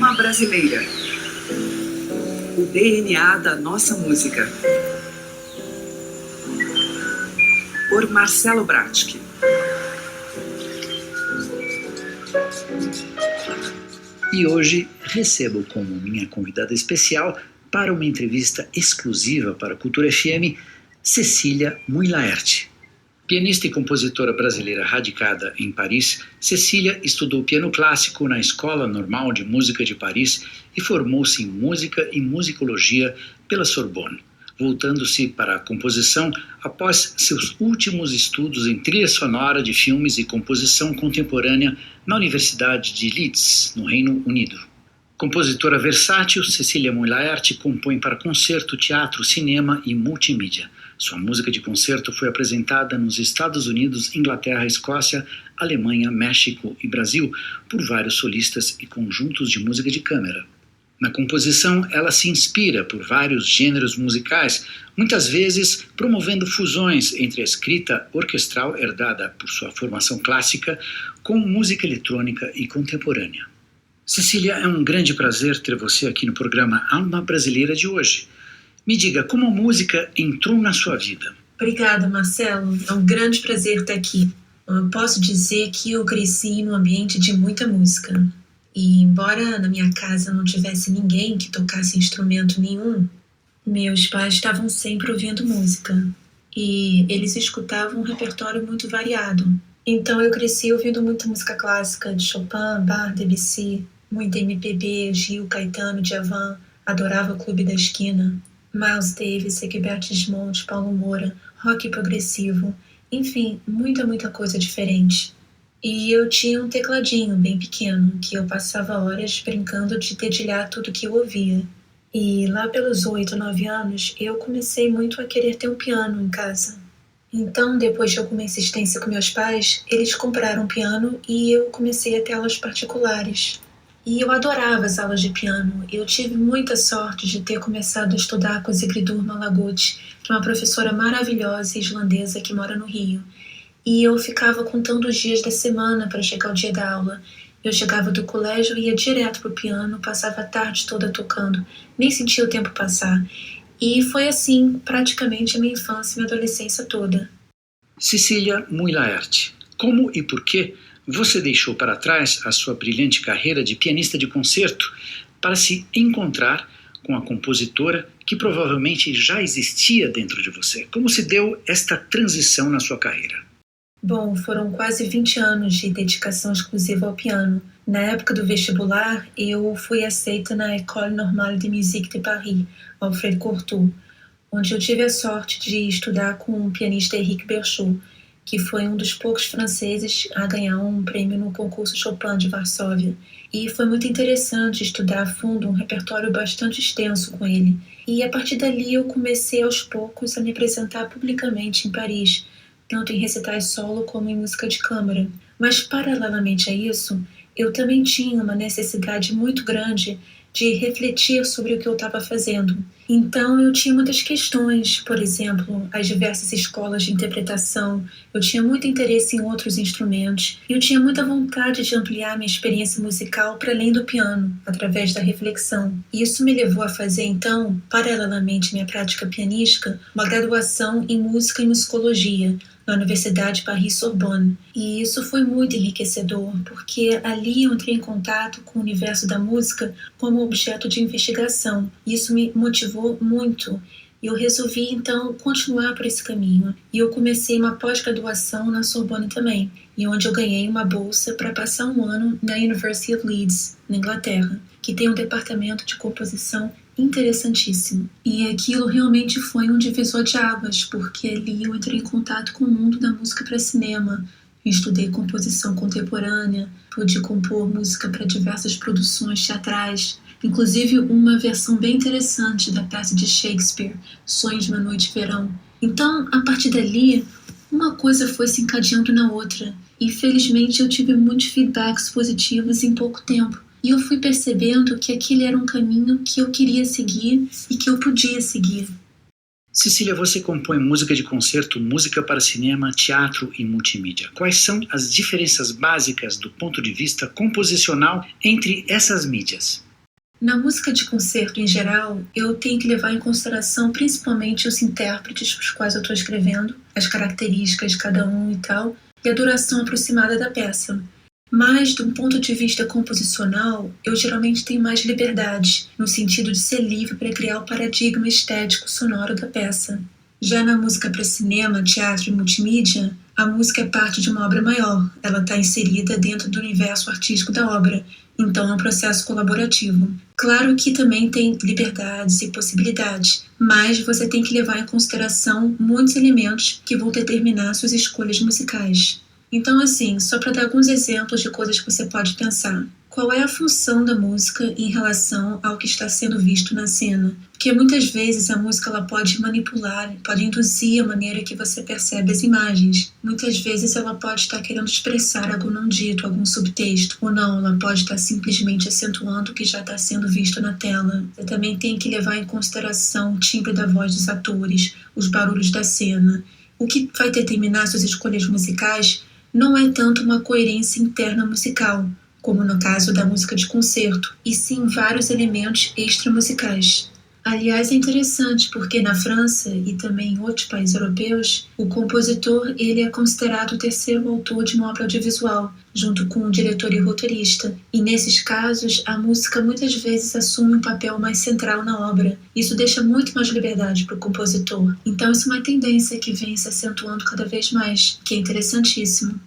Alma Brasileira. O DNA da nossa música. Por Marcelo Brattke. E hoje recebo como minha convidada especial para uma entrevista exclusiva para a Cultura FM, Cecília Mui-Laerte. Pianista e compositora brasileira radicada em Paris, Cecília estudou piano clássico na Escola Normal de Música de Paris e formou-se em música e musicologia pela Sorbonne, voltando-se para a composição após seus últimos estudos em trilha sonora de filmes e composição contemporânea na Universidade de Leeds, no Reino Unido. Compositora versátil, Cecília Mui-Laerte compõe para concerto, teatro, cinema e multimídia. Sua música de concerto foi apresentada nos Estados Unidos, Inglaterra, Escócia, Alemanha, México e Brasil por vários solistas e conjuntos de música de câmara. Na composição, ela se inspira por vários gêneros musicais, muitas vezes promovendo fusões entre a escrita orquestral herdada por sua formação clássica com música eletrônica e contemporânea. Cecília, é um grande prazer ter você aqui no programa Alma Brasileira de hoje. Me diga, como a música entrou na sua vida? Obrigada, Marcelo. É um grande prazer estar aqui. Eu posso dizer que eu cresci num ambiente de muita música. E embora na minha casa não tivesse ninguém que tocasse instrumento nenhum, meus pais estavam sempre ouvindo música. E eles escutavam um repertório muito variado. Então eu cresci ouvindo muita música clássica de Chopin, Bach, Debussy, muita MPB, Gil, Caetano, Djavan, adorava o Clube da Esquina, Miles Davis, Egberto Gismonti, Paulo Moura, rock progressivo, enfim, muita coisa diferente. E eu tinha um tecladinho bem pequeno, que eu passava horas brincando de dedilhar tudo que eu ouvia. E lá pelos 8, 9 anos, eu comecei muito a querer ter um piano em casa. Então, depois de alguma insistência com meus pais, eles compraram um piano e eu comecei a ter aulas particulares. E eu adorava as aulas de piano. Eu tive muita sorte de ter começado a estudar com Sigridur Malaguti, que é uma professora maravilhosa islandesa que mora no Rio. E eu ficava contando os dias da semana para chegar o dia da aula. Eu chegava do colégio e ia direto pro piano, passava a tarde toda tocando, nem sentia o tempo passar. E foi assim, praticamente, a minha infância e minha adolescência toda. Cecília Mui-Laerte, como e por que você deixou para trás a sua brilhante carreira de pianista de concerto para se encontrar com a compositora que provavelmente já existia dentro de você? Como se deu esta transição na sua carreira? Bom, foram quase 20 anos de dedicação exclusiva ao piano. Na época do vestibular, eu fui aceita na École Normale de Musique de Paris, Alfred Cortot, onde eu tive a sorte de estudar com o pianista Henrique Berchot, que foi um dos poucos franceses a ganhar um prêmio no concurso Chopin de Varsóvia. E foi muito interessante estudar a fundo um repertório bastante extenso com ele. E a partir dali eu comecei aos poucos a me apresentar publicamente em Paris, tanto em recitais solo como em música de câmara. Mas, paralelamente a isso, eu também tinha uma necessidade muito grande de refletir sobre o que eu estava fazendo. Então, eu tinha muitas questões, por exemplo, as diversas escolas de interpretação, eu tinha muito interesse em outros instrumentos, e eu tinha muita vontade de ampliar minha experiência musical para além do piano, através da reflexão. E isso me levou a fazer, então, paralelamente à minha prática pianística, uma graduação em música e musicologia, na Universidade Paris-Sorbonne. E isso foi muito enriquecedor, porque ali eu entrei em contato com o universo da música como objeto de investigação. Isso me motivou muito. E eu resolvi, então, continuar por esse caminho. E eu comecei uma pós-graduação na Sorbonne também, e onde eu ganhei uma bolsa para passar um ano na University of Leeds, na Inglaterra, que tem um departamento de composição interessantíssimo. E aquilo realmente foi um divisor de águas, porque ali eu entrei em contato com o mundo da música para cinema. Eu estudei composição contemporânea, pude compor música para diversas produções teatrais, inclusive uma versão bem interessante da peça de Shakespeare, Sonhos de uma Noite de Verão. Então, a partir dali, uma coisa foi se encadeando na outra, e felizmente eu tive muitos feedbacks positivos em pouco tempo. E eu fui percebendo que aquele era um caminho que eu queria seguir e que eu podia seguir. Cecília, você compõe música de concerto, música para cinema, teatro e multimídia. Quais são as diferenças básicas do ponto de vista composicional entre essas mídias? Na música de concerto em geral, eu tenho que levar em consideração principalmente os intérpretes para os quais eu estou escrevendo, as características de cada um e tal, e a duração aproximada da peça. Mas, de um ponto de vista composicional, eu geralmente tenho mais liberdade, no sentido de ser livre para criar o paradigma estético sonoro da peça. Já na música para cinema, teatro e multimídia, a música é parte de uma obra maior, ela está inserida dentro do universo artístico da obra, então é um processo colaborativo. Claro que também tem liberdades e possibilidades, mas você tem que levar em consideração muitos elementos que vão determinar suas escolhas musicais. Então, assim, só para dar alguns exemplos de coisas que você pode pensar. Qual é a função da música em relação ao que está sendo visto na cena? Porque muitas vezes a música ela pode manipular, pode induzir a maneira que você percebe as imagens. Muitas vezes ela pode estar querendo expressar algo não dito, algum subtexto, ou não, ela pode estar simplesmente acentuando o que já está sendo visto na tela. Você também tem que levar em consideração o timbre da voz dos atores, os barulhos da cena. O que vai determinar suas escolhas musicais não é tanto uma coerência interna musical, como no caso da música de concerto, e sim vários elementos extramusicais. Aliás, é interessante porque na França e também em outros países europeus, o compositor ele é considerado o terceiro autor de uma obra audiovisual, junto com o diretor e o roteirista. E nesses casos, a música muitas vezes assume um papel mais central na obra. Isso deixa muito mais liberdade para o compositor. Então isso é uma tendência que vem se acentuando cada vez mais, que é interessantíssimo.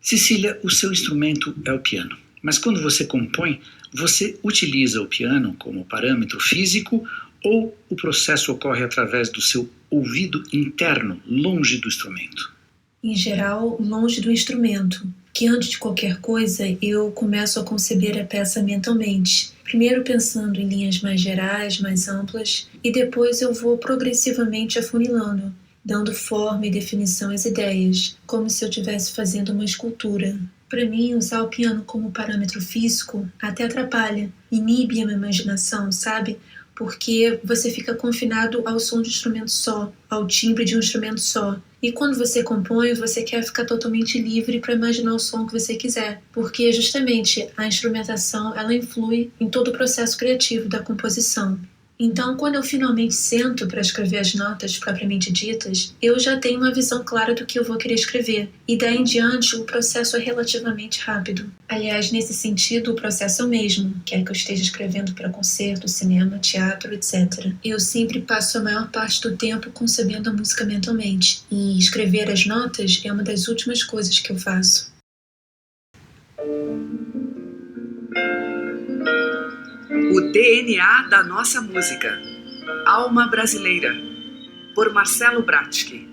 Cecília, o seu instrumento é o piano. Mas quando você compõe, você utiliza o piano como parâmetro físico ou o processo ocorre através do seu ouvido interno, longe do instrumento? Em geral, longe do instrumento, que antes de qualquer coisa eu começo a conceber a peça mentalmente. Primeiro pensando em linhas mais gerais, mais amplas, e depois eu vou progressivamente afunilando, dando forma e definição às ideias, como se eu estivesse fazendo uma escultura. Para mim, usar o piano como parâmetro físico até atrapalha, inibe a minha imaginação, sabe? Porque você fica confinado ao som de um instrumento só, ao timbre de um instrumento só. E quando você compõe, você quer ficar totalmente livre para imaginar o som que você quiser, porque justamente a instrumentação ela influi em todo o processo criativo da composição. Então, quando eu finalmente sento para escrever as notas propriamente ditas, eu já tenho uma visão clara do que eu vou querer escrever. E daí em diante, o processo é relativamente rápido. Aliás, nesse sentido, o processo é o mesmo, quer que eu esteja escrevendo para concerto, cinema, teatro, etc. Eu sempre passo a maior parte do tempo concebendo a música mentalmente. E escrever as notas é uma das últimas coisas que eu faço. O DNA da nossa música. Alma Brasileira, por Marcelo Bratsky.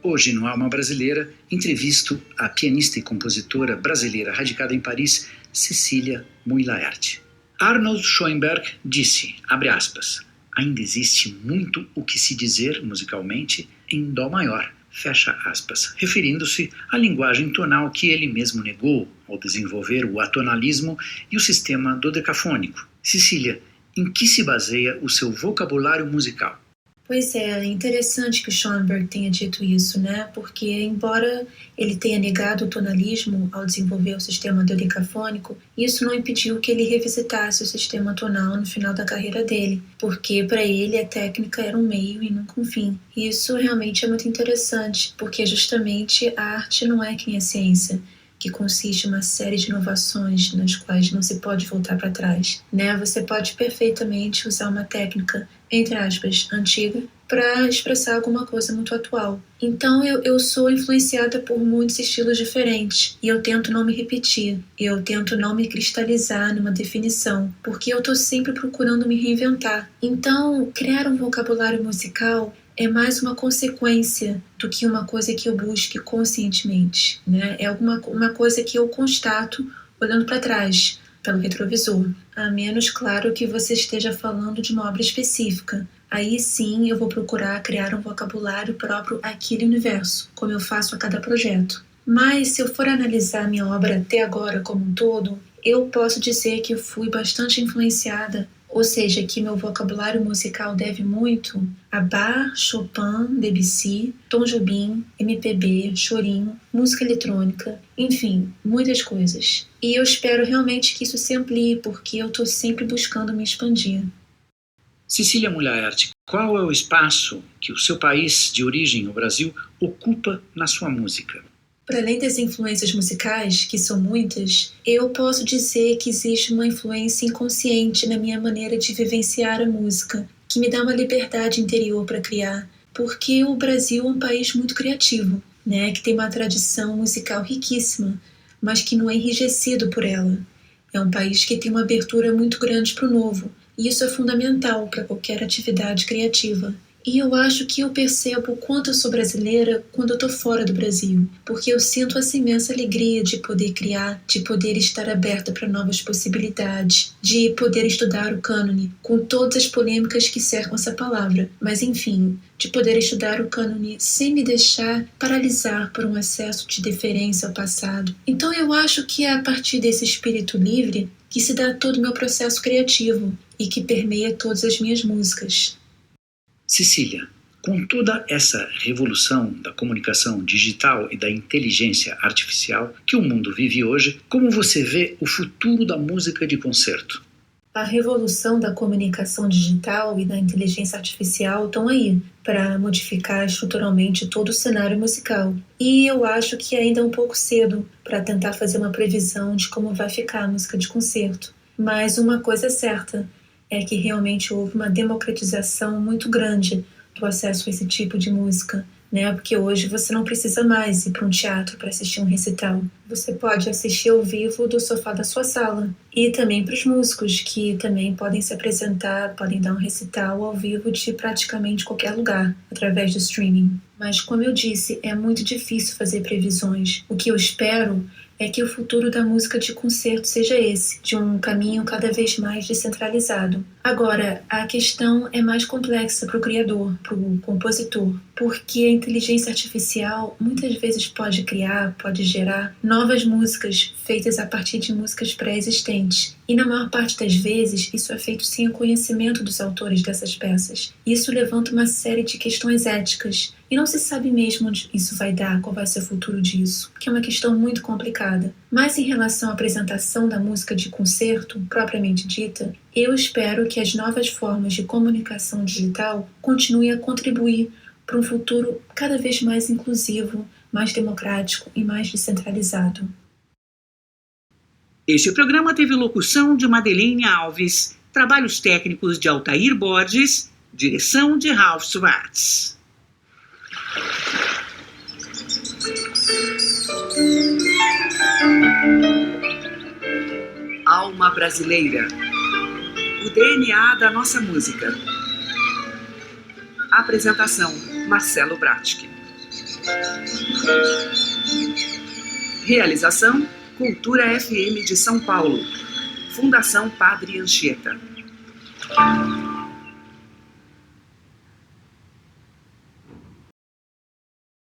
Hoje, no Alma Brasileira, entrevisto a pianista e compositora brasileira radicada em Paris, Cecília Muy Laerte. Arnold Schoenberg disse, abre aspas, ainda existe muito o que se dizer musicalmente em dó maior, fecha aspas, referindo-se à linguagem tonal que ele mesmo negou ao desenvolver o atonalismo e o sistema dodecafônico. Cecília, em que se baseia o seu vocabulário musical? Pois é interessante que o Schoenberg tenha dito isso, né? Porque, embora ele tenha negado o tonalismo ao desenvolver o sistema dodecafônico, isso não impediu que ele revisitasse o sistema tonal no final da carreira dele, porque para ele a técnica era um meio e nunca um fim. E isso realmente é muito interessante, porque justamente a arte não é que nem a ciência, que consiste em uma série de inovações nas quais não se pode voltar para trás, né? Você pode perfeitamente usar uma técnica, entre aspas, antiga, para expressar alguma coisa muito atual. Então eu sou influenciada por muitos estilos diferentes e eu tento não me repetir, eu tento não me cristalizar numa definição, porque eu estou sempre procurando me reinventar. Então, criar um vocabulário musical é mais uma consequência do que uma coisa que eu busque conscientemente, né? É uma coisa que eu constato olhando para trás, pelo retrovisor. A menos, claro, que você esteja falando de uma obra específica. Aí sim eu vou procurar criar um vocabulário próprio àquele universo, como eu faço a cada projeto. Mas se eu for analisar minha obra até agora como um todo, eu posso dizer que eu fui bastante influenciada, ou seja, que meu vocabulário musical deve muito a Bach, Chopin, Debussy, Tom Jobim, MPB, chorinho, música eletrônica, enfim, muitas coisas. E eu espero realmente que isso se amplie, porque eu estou sempre buscando me expandir. Cecília Mulaert, qual é o espaço que o seu país de origem, o Brasil, ocupa na sua música? Para além das influências musicais, que são muitas, eu posso dizer que existe uma influência inconsciente na minha maneira de vivenciar a música, que me dá uma liberdade interior para criar, porque o Brasil é um país muito criativo, né, que tem uma tradição musical riquíssima, mas que não é enrijecido por ela. É um país que tem uma abertura muito grande para o novo, e isso é fundamental para qualquer atividade criativa. E eu acho que eu percebo o quanto eu sou brasileira quando eu estou fora do Brasil, porque eu sinto essa imensa alegria de poder criar, de poder estar aberta para novas possibilidades, de poder estudar o cânone, com todas as polêmicas que cercam essa palavra, mas enfim, de poder estudar o cânone sem me deixar paralisar por um excesso de deferência ao passado. Então eu acho que é a partir desse espírito livre que se dá todo o meu processo criativo e que permeia todas as minhas músicas. Cecília, com toda essa revolução da comunicação digital e da inteligência artificial que o mundo vive hoje, como você vê o futuro da música de concerto? A revolução da comunicação digital e da inteligência artificial estão aí para modificar estruturalmente todo o cenário musical. E eu acho que ainda é um pouco cedo para tentar fazer uma previsão de como vai ficar a música de concerto. Mas uma coisa é certa, é que realmente houve uma democratização muito grande do acesso a esse tipo de música, né? Porque hoje você não precisa mais ir para um teatro para assistir um recital. Você pode assistir ao vivo do sofá da sua sala. E também para os músicos, que também podem se apresentar, podem dar um recital ao vivo de praticamente qualquer lugar, através do streaming. Mas, como eu disse, é muito difícil fazer previsões. O que eu espero é que o futuro da música de concerto seja esse, de um caminho cada vez mais descentralizado. Agora, a questão é mais complexa para o criador, para o compositor, porque a inteligência artificial muitas vezes pode criar, pode gerar novas músicas feitas a partir de músicas pré-existentes. E na maior parte das vezes, isso é feito sem o conhecimento dos autores dessas peças. Isso levanta uma série de questões éticas, e não se sabe mesmo onde isso vai dar, qual vai ser o futuro disso, que é uma questão muito complicada. Mas em relação à apresentação da música de concerto, propriamente dita, eu espero que as novas formas de comunicação digital continuem a contribuir para um futuro cada vez mais inclusivo, mais democrático e mais descentralizado. Este programa teve locução de Madeleine Alves, trabalhos técnicos de Altair Borges, direção de Ralph Schwartz. Alma Brasileira, o DNA da nossa música. Apresentação: Marcelo Bratschke. Realização: Cultura FM de São Paulo. Fundação Padre Anchieta.